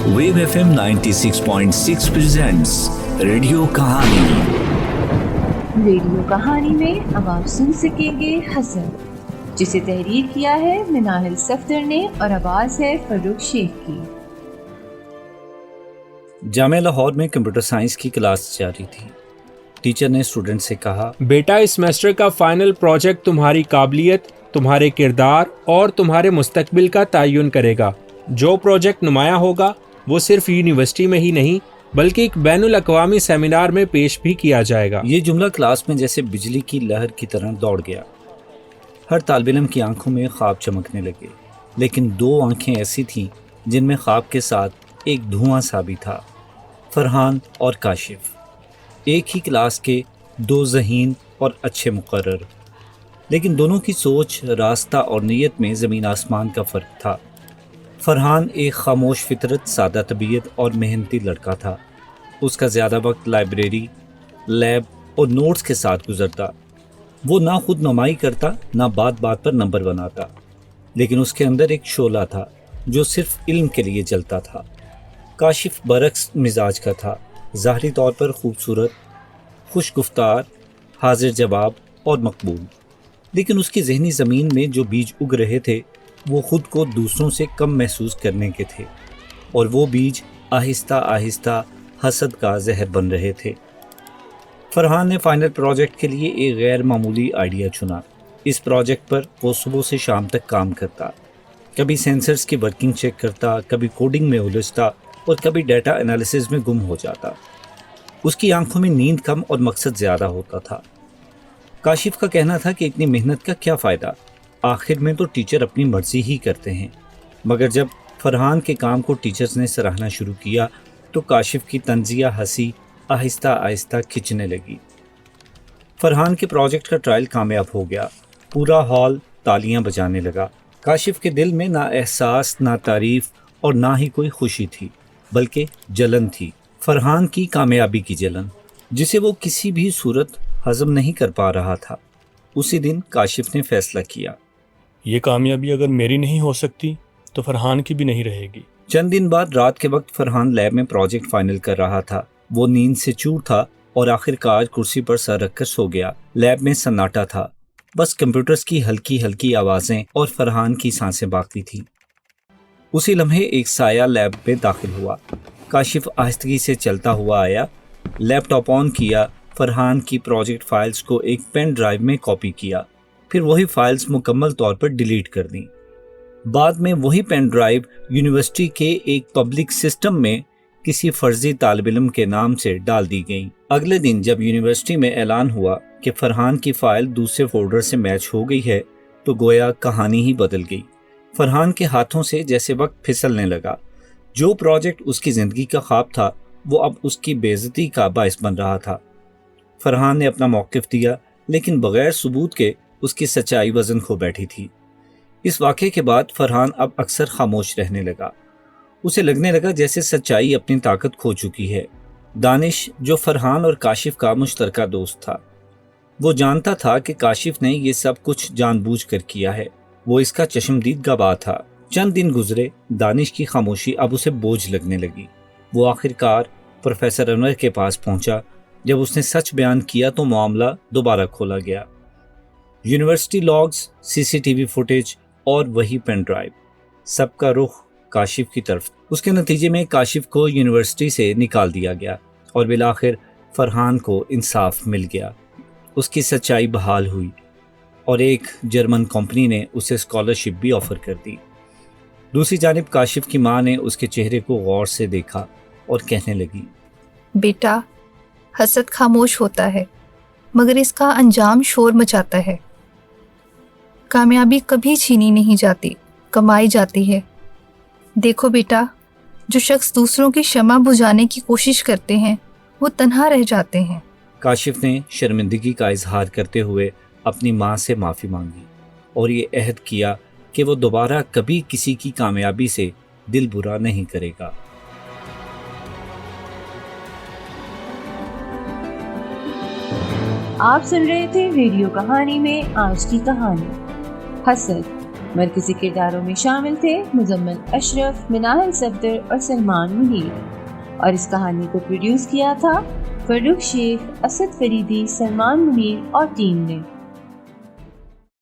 Wave FM 96.6 presents radio कहानी। Radio कहानी में अब आप सुन सकेंगे हसन, जिसे तहरीर किया है मिनाहिल सफ्दर ने और आवाज है फरूक शेख की। जामिया लाहौर में कंप्यूटर साइंस की क्लास जारी थी। टीचर ने स्टूडेंट से कहा, बेटा, इस सेमेस्टर का फाइनल प्रोजेक्ट तुम्हारी काबिलियत, तुम्हारे किरदार और तुम्हारे मुस्तकबिल का तयन करेगा। जो प्रोजेक्ट नुमाया होगा वो सिर्फ यूनिवर्सिटी में ही नहीं बल्कि एक बैनुल अक़वामी सेमिनार में पेश भी किया जाएगा। ये जुमला क्लास में जैसे बिजली की लहर की तरह दौड़ गया। हर तालिब इल्म की आंखों में ख्वाब चमकने लगे, लेकिन दो आंखें ऐसी थीं जिनमें ख्वाब के साथ एक धुआं सा भी था। फरहान और काशिफ, एक ही क्लास के दो ज़हीन और अच्छे मुकर्रर, लेकिन दोनों की सोच, रास्ता और नीयत में ज़मीन आसमान का फ़र्क था। फरहान एक खामोश फितरत, सादा तबीयत और मेहनती लड़का था। उसका ज़्यादा वक्त लाइब्रेरी, लैब और नोट्स के साथ गुजरता। वो ना खुद नुमाई करता, ना बात बात पर नंबर बनाता, लेकिन उसके अंदर एक शोला था जो सिर्फ इल्म के लिए जलता था। काशिफ बरक्स मिजाज का था, ज़ाहरी तौर पर खूबसूरत, खुश गुफ्तार, हाजिर जवाब और मकबूल, लेकिन उसकी ज़हनी ज़मीन में जो बीज उग रहे थे वो ख़ुद को दूसरों से कम महसूस करने के थे, और वो बीज आहिस्ता आहिस्ता हसद का जहर बन रहे थे। फरहान ने फ़ाइनल प्रोजेक्ट के लिए एक गैर मामूली आइडिया चुना। इस प्रोजेक्ट पर वो सुबह से शाम तक काम करता, कभी सेंसर्स की वर्किंग चेक करता, कभी कोडिंग में उलझता और कभी डाटा एनालिसिस में गुम हो जाता। उसकी आंखों में नींद कम और मकसद ज़्यादा होता था। काशिफ का कहना था कि इतनी मेहनत का क्या फ़ायदा, आखिर में तो टीचर अपनी मर्ज़ी ही करते हैं। मगर जब फरहान के काम को टीचर्स ने सराहना शुरू किया तो काशिफ की तंजिया हंसी आहिस्ता आहिस्ता खिंचने लगी। फरहान के प्रोजेक्ट का ट्रायल कामयाब हो गया। पूरा हॉल तालियां बजाने लगा। काशिफ के दिल में ना एहसास, ना तारीफ़ और ना ही कोई खुशी थी, बल्कि जलन थी। फरहान की कामयाबी की जलन, जिसे वो किसी भी सूरत हज़म नहीं कर पा रहा था। उसी दिन काशिफ ने फैसला किया, ये कामयाबी अगर मेरी नहीं हो सकती तो फरहान की भी नहीं रहेगी। चंद दिन बाद रात के वक्त फरहान लैब में प्रोजेक्ट फाइनल कर रहा था। वो नींद से चूर था और आखिरकार कुर्सी पर सर रखकर सो गया। लैब में सन्नाटा था, बस कंप्यूटर्स की हल्की हल्की आवाज़ें और फरहान की सांसें बाकी थी। उसी लम्हे एक साया लैब में दाखिल हुआ। काशिफ आहिस्तगी से चलता हुआ आया, लैपटॉप ऑन किया, फरहान की प्रोजेक्ट फाइल्स को एक पेन ड्राइव में कॉपी किया, फिर वही फाइल्स मुकम्मल तौर पर डिलीट कर दी। बाद में वही पेन ड्राइव यूनिवर्सिटी के एक पब्लिक सिस्टम में किसी फर्जी तालिब इल्म के नाम से डाल दी गई। अगले दिन जब यूनिवर्सिटी में ऐलान हुआ कि फरहान की फाइल दूसरे फोल्डर से मैच हो गई है तो गोया कहानी ही बदल गई। फरहान के हाथों से जैसे वक्त फिसलने लगा। जो प्रोजेक्ट उसकी ज़िंदगी का ख्वाब था वो अब उसकी बेइज्जती का बायस बन रहा था। फरहान ने अपना मौक़िफ़ दिया, लेकिन बग़ैर सबूत के उसकी सच्चाई वज़न खो बैठी थी। इस वाक़े के बाद फरहान अब अक्सर खामोश रहने लगा। उसे लगने लगा जैसे सच्चाई अपनी ताकत खो चुकी है। दानिश, जो फरहान और काशिफ का मुश्तरका दोस्त था, वो जानता था कि काशिफ ने ये सब कुछ जानबूझकर किया है। वो इसका चश्मदीद गवाह था। चंद दिन गुजरे, दानिश की खामोशी अब उसे बोझ लगने लगी। वो आखिरकार प्रोफेसर अनवर के पास पहुंचा। जब उसने सच बयान किया तो मामला दोबारा खोला गया। यूनिवर्सिटी लॉग्स, सीसीटीवी फुटेज और वही पेन ड्राइव, सबका रुख काशिफ की तरफ। उसके नतीजे में काशिफ को यूनिवर्सिटी से निकाल दिया गया और बिलाखिर फरहान को इंसाफ मिल गया। उसकी सच्चाई बहाल हुई और एक जर्मन कंपनी ने उसे स्कॉलरशिप भी ऑफ़र कर दी। दूसरी जानिब काशिफ की माँ ने उसके चेहरे को गौर से देखा और कहने लगी, बेटा, हसद खामोश होता है मगर इसका अंजाम शोर मचाता है। कामयाबी कभी छीनी नहीं जाती, कमाई जाती है। देखो बेटा, जो शख्स दूसरों की शमा बुझाने की कोशिश करते हैं वो तन्हा रह जाते हैं। काशिफ ने शर्मिंदगी का इजहार करते हुए अपनी माँ से माफ़ी मांगी और ये अहद किया कि वो दोबारा कभी किसी की कामयाबी से दिल बुरा नहीं करेगा। आप सुन रहे थे रेडियो कहानी में आज की कहानी हसद, مرکزی کرداروں میں شامل تھے مزمل اشرف، مناہل صفدر اور سلمان منیر، اور اس کہانی کو پروڈیوس کیا تھا فروخ شیخ، اسد فریدی، سلمان منیر اور ٹیم نے۔